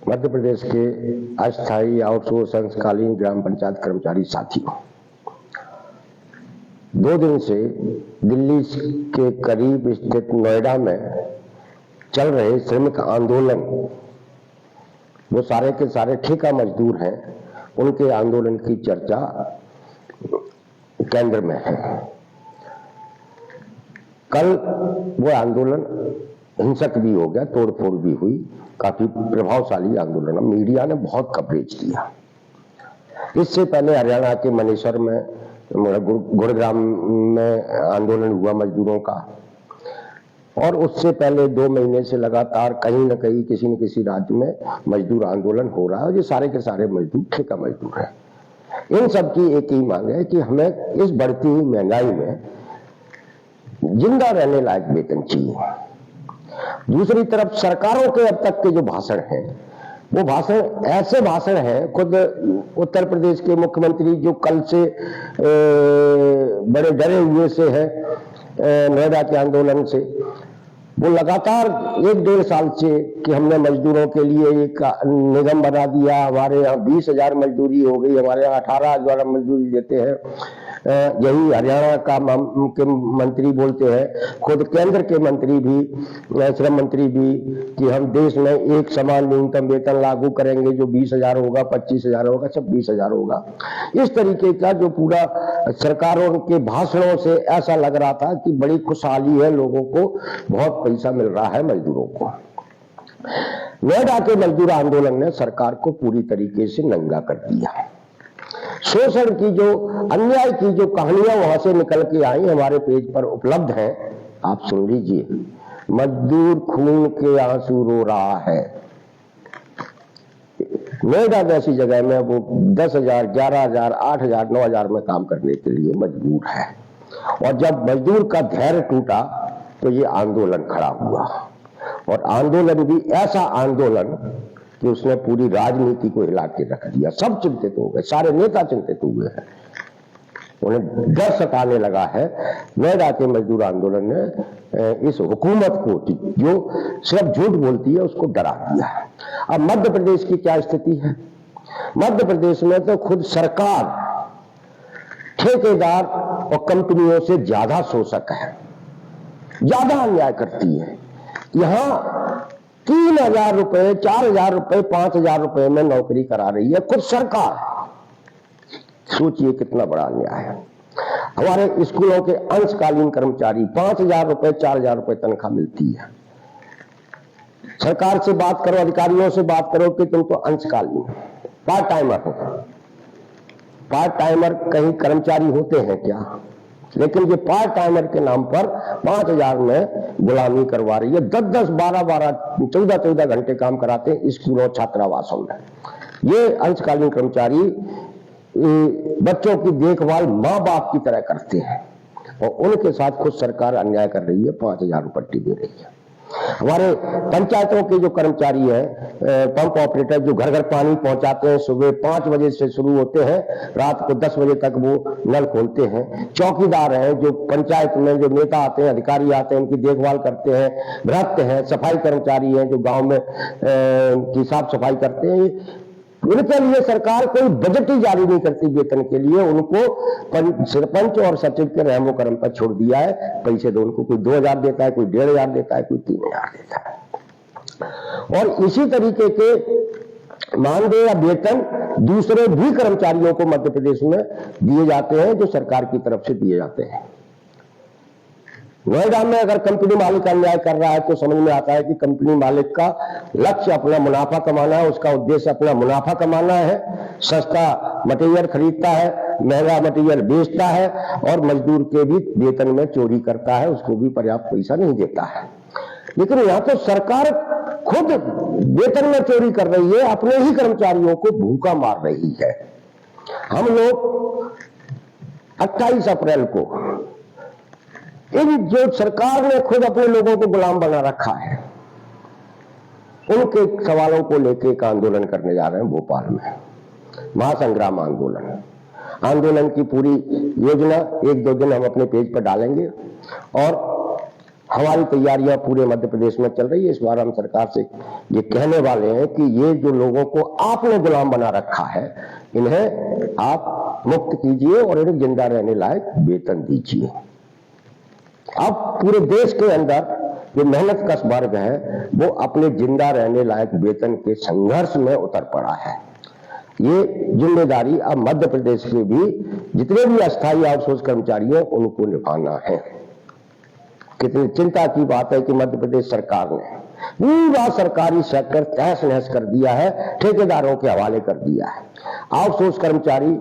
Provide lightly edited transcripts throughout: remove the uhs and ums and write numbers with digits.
मध्य प्रदेश के अस्थायी आउटसोर्स अंशकालीन ग्राम पंचायत कर्मचारी साथियों, 2 दिन से दिल्ली के करीब स्थित नोएडा में चल रहे श्रमिक आंदोलन, वो सारे के सारे ठेका मजदूर हैं, उनके आंदोलन की चर्चा केंद्र में है। कल वो आंदोलन हिंसक भी हो गया, तोड़फोड़ भी हुई, काफी प्रभावशाली आंदोलन, मीडिया ने बहुत कवरेज दिया। इससे पहले हरियाणा के मनेसर में, गुरुग्राम में आंदोलन हुआ मजदूरों का, और उससे पहले 2 महीने से लगातार कहीं न कहीं किसी न किसी राज्य में मजदूर आंदोलन हो रहा है। ये सारे के सारे मजदूर ठेका मजदूर हैं। इन सब की एक ही मांग है कि हमें इस बढ़ती हुई महंगाई में जिंदा रहने लायक वेतन चाहिए। दूसरी तरफ सरकारों के अब तक के जो भाषण हैं, वो भाषण ऐसे भाषण हैं, खुद उत्तर प्रदेश के मुख्यमंत्री जो कल से बड़े डरे हुए से है नोएडा के आंदोलन से, वो लगातार 1-1.5 साल से कि हमने मजदूरों के लिए एक निगम बना दिया, हमारे यहाँ 20,000 मजदूरी हो गई, हमारे यहाँ 18,000 मजदूरी देते हैं। यही हरियाणा का के मंत्री बोलते हैं, खुद केंद्र के मंत्री भी, श्रम मंत्री भी, कि हम देश में एक समान न्यूनतम वेतन लागू करेंगे, जो 20,000 होगा, 25,000 होगा, 26,000 होगा। इस तरीके का जो पूरा सरकारों के भाषणों से ऐसा लग रहा था कि बड़ी खुशहाली है, लोगों को बहुत पैसा मिल रहा है मजदूरों को। नोएडा के मजदूर आंदोलन ने सरकार को पूरी तरीके से नंगा कर दिया। शोषण की जो, अन्याय की जो कहानियां वहां से निकल के आई हमारे पेज पर उपलब्ध हैं, आप सुन लीजिए। मजदूर खून के आंसू रो रहा है। नोएडा जैसी जगह में वो 10,000, 11,000, 8,000, 9,000 में काम करने के लिए मजबूर है, और जब मजदूर का धैर्य टूटा तो ये आंदोलन खड़ा हुआ, और आंदोलन भी ऐसा आंदोलन कि उसने पूरी राजनीति को हिला के रख दिया। सब चिंतित हो गए, सारे नेता चिंतित हुए हैं, उन्हें डर सताने लगा है। नोएडा के मजदूर आंदोलन ने इस हुकूमत को, जो सिर्फ झूठ बोलती है, उसको डरा दिया है। अब मध्य प्रदेश की क्या स्थिति है? मध्य प्रदेश में तो खुद सरकार ठेकेदार और कंपनियों से ज्यादा शोषक है, ज्यादा अन्याय करती है। यहां 3,000 रुपए, 4,000 रुपए, 5,000 रुपए में नौकरी करा रही है खुद सरकार। सोचिए कितना बड़ा अन्याय है। हमारे स्कूलों के अंशकालीन कर्मचारी 5,000 रुपए, 4,000 रुपए तनख्वाह मिलती है। सरकार से बात करो, अधिकारियों से बात करो कि तुम तो अंशकालीन, पार्ट टाइमर हो। पार्ट टाइमर कहीं कर्मचारी होते हैं क्या? लेकिन ये पार्ट टाइमर के नाम पर 5,000 में गुलामी करवा रही है। 10-10, 12-12, 14-14 घंटे काम कराते हैं स्कूलों, छात्रावासों में। ये अंशकालीन कर्मचारी बच्चों की देखभाल माँ बाप की तरह करते हैं, और उनके साथ खुद सरकार अन्याय कर रही है, 5,000 रुपये दे रही है। हमारे पंचायतों के जो कर्मचारी हैं, पंप ऑपरेटर, जो घर घर पानी पहुंचाते हैं, सुबह 5 बजे से शुरू होते हैं, रात को 10 बजे तक वो नल खोलते हैं। चौकीदार हैं, जो पंचायत में जो नेता आते हैं, अधिकारी आते हैं, उनकी देखभाल करते हैं। भ्रष्ट हैं। सफाई कर्मचारी हैं, जो गांव में की साफ सफाई करते हैं। उनके लिए सरकार कोई बजट ही जारी नहीं करती वेतन के लिए, उनको सरपंच और सचिव के रहमो करम पर छोड़ दिया है। पैसे दो उनको, कोई 2,000 देता है, कोई 1,500 देता है, कोई 3,000 देता है। और इसी तरीके के मानदेय या वेतन दूसरे भी कर्मचारियों को मध्य प्रदेश में दिए जाते हैं, जो सरकार की तरफ से दिए जाते हैं। नोएडा में अगर कंपनी मालिक अन्याय कर रहा है तो समझ में आता है कि कंपनी मालिक का लक्ष्य अपना मुनाफा कमाना है, उसका उद्देश्य अपना मुनाफा कमाना है। सस्ता मटेरियल खरीदता है, महंगा मटेरियल बेचता है, और मजदूर के भी वेतन में चोरी करता है, उसको भी पर्याप्त पैसा नहीं देता है। लेकिन यहां तो सरकार खुद वेतन में चोरी कर रही है, अपने ही कर्मचारियों को भूखा मार रही है। हम लोग 28 अप्रैल को इन जो सरकार ने खुद अपने लोगों को गुलाम बना रखा है, उनके सवालों को लेकर एक आंदोलन करने जा रहे हैं भोपाल में, महासंग्राम आंदोलन। आंदोलन की पूरी योजना 1-2 दिन हम अपने पेज पर डालेंगे, और हमारी तैयारियां पूरे मध्य प्रदेश में चल रही है। इस बार हम सरकार से ये कहने वाले हैं कि ये जो लोगों को आपने गुलाम बना रखा है, इन्हें आप मुक्त कीजिए और इन्हें जिंदा रहने लायक वेतन दीजिए। अब पूरे देश के अंदर जो मेहनत कश वर्ग है वो अपने जिंदा रहने लायक वेतन के संघर्ष में उतर पड़ा है। ये जिम्मेदारी अब मध्य प्रदेश के भी जितने भी अस्थायी आउटसोर्स कर्मचारी हैं उनको निभाना है। कितनी चिंता की बात है कि मध्य प्रदेश सरकार ने पूरा सरकारी सेक्टर तहस नहस कर दिया है, ठेकेदारों के हवाले कर दिया है। आउटसोर्स कर्मचारी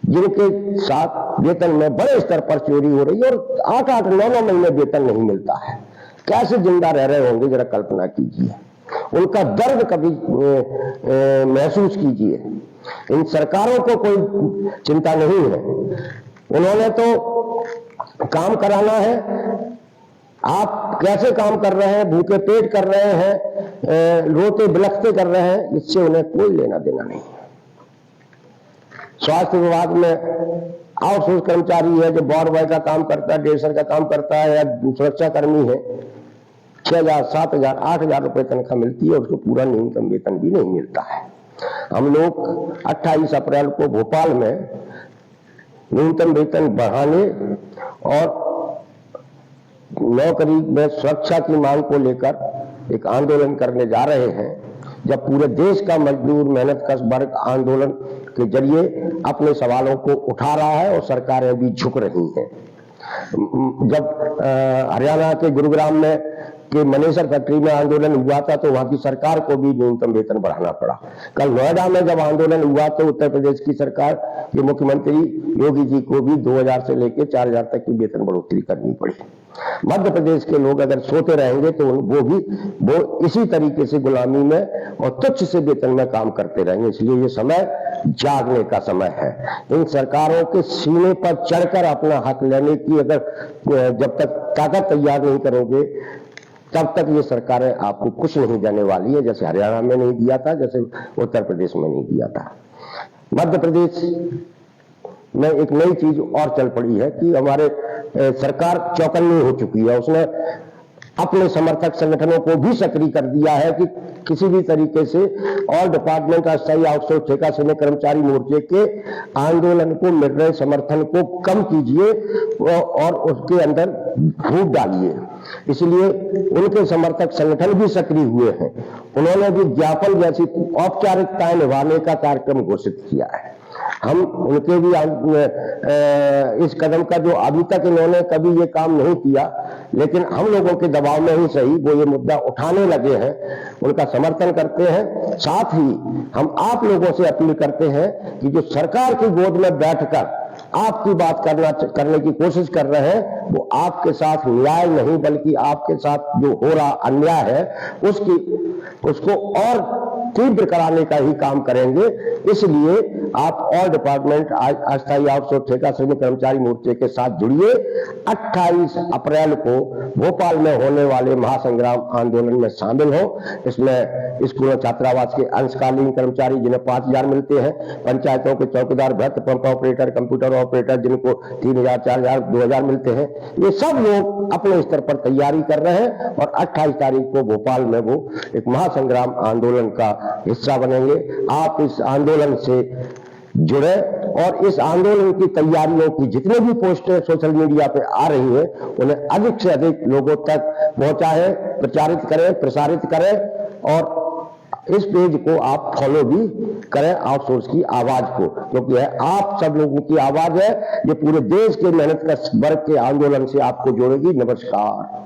जिनके साथ वेतन में बड़े स्तर पर चोरी हो रही है और 8-8, 9-9 महीने वेतन नहीं मिलता है, कैसे जिंदा रह रहे होंगे जरा कल्पना कीजिए। उनका दर्द कभी महसूस कीजिए। इन सरकारों को कोई चिंता नहीं है, उन्होंने तो काम कराना है। आप कैसे काम कर रहे हैं, भूखे पेट कर रहे हैं, रोते बिलखते कर रहे हैं, इससे उन्हें कोई लेना देना नहीं है। स्वास्थ्य विभाग में आउटसोर्स कर्मचारी है जो वार्ड बॉय का काम करता है, डेसर का काम करता है, या सुरक्षा कर्मी है, 6,000, 7,000, 8,000 रुपए तनख्वाह मिलती है, उसको पूरा न्यूनतम वेतन भी नहीं मिलता है। हम लोग 28 अप्रैल को भोपाल में न्यूनतम वेतन बढ़ाने और नौकरी में सुरक्षा की मांग को लेकर एक आंदोलन करने जा रहे हैं। जब पूरे देश का मजदूर मेहनत कश वर्ग आंदोलन के जरिए अपने सवालों को उठा रहा है और सरकारें भी झुक रही हैं। जब हरियाणा के गुरुग्राम में कि मनेसर फैक्ट्री में आंदोलन हुआ था तो वहां की सरकार को भी न्यूनतम वेतन बढ़ाना पड़ा। कल नोएडा में जब आंदोलन हुआ तो उत्तर प्रदेश की सरकार के मुख्यमंत्री योगी जी को भी 2,000 से लेकर 4,000 तक की वेतन बढ़ोतरी करनी पड़ी। मध्य प्रदेश के लोग अगर सोते रहेंगे तो वो इसी तरीके से गुलामी में और तुच्छ से वेतन में काम करते रहेंगे। इसलिए ये समय जागने का समय है। इन सरकारों के सीने पर चढ़कर अपना हक लेने की अगर जब तक ताकत तैयार नहीं करोगे तब तक ये सरकारें आपको कुछ नहीं देने वाली है। जैसे हरियाणा में नहीं दिया था, जैसे उत्तर प्रदेश में नहीं दिया था। मध्य प्रदेश में एक नई चीज और चल पड़ी है कि हमारे सरकार चौकन्नी हो चुकी है। उसने अपने समर्थक संगठनों को भी सक्रिय कर दिया है कि किसी भी तरीके से ऑल डिपार्टमेंट अस्थायी आउटसोर्स ठेका श्रमिक कर्मचारी मोर्चे के आंदोलन को मिल रहे समर्थन को कम कीजिए और उसके अंदर फूट डालिए। इसलिए उनके समर्थक संगठन भी सक्रिय हुए हैं। उन्होंने भी ज्ञापन जैसी औपचारिकताएं निभाने का कार्यक्रम घोषित किया है। हम उनके भी इस कदम का जो अभी तक इन्होंने कभी ये काम नहीं किया, लेकिन हम लोगों के दबाव में ही सही वो ये मुद्दा उठाने लगे हैं, उनका समर्थन करते हैं। साथ ही हम आप लोगों से अपील करते हैं कि जो सरकार की गोद में बैठकर आपकी बात करने की कोशिश कर रहे हैं वो आपके साथ न्याय नहीं बल्कि आपके साथ जो हो रहा अन्याय है उसको और तीव्र कराने का ही काम करेंगे। इसलिए आप ऑल डिपार्टमेंट अस्थायी आउटसोर्स ठेका श्रमिक कर्मचारी मोर्चे के साथ जुड़िए। 28 अप्रैल को भोपाल में होने वाले महासंग्राम आंदोलन में शामिल हो। इसमें स्कूलों छात्रावास के अंशकालीन कर्मचारी जिन्हें 5,000 मिलते हैं, पंचायतों के चौकीदार, भ्रष्ट पंप ऑपरेटर, कंप्यूटर ऑपरेटर जिनको 3,000, 4,000, 2,000 मिलते हैं, ये सब लोग अपने स्तर पर तैयारी कर रहे हैं और 28 तारीख को भोपाल में वो एक महासंग्राम आंदोलन का हिस्सा बनेंगे। आप इस आंदोलन से जुड़े और इस आंदोलन की तैयारियों की जितने भी पोस्टर सोशल मीडिया पे आ रही है उन्हें अधिक से अधिक लोगों तक पहुंचाएं, प्रचारित करें, प्रसारित करें और इस पेज को आप फॉलो भी करें, आउटसोर्स की आवाज को, क्योंकि आप सब लोगों की आवाज है ये पूरे देश के मेहनत का वर्ग के आंदोलन से आपको जोड़ेगी। नमस्कार।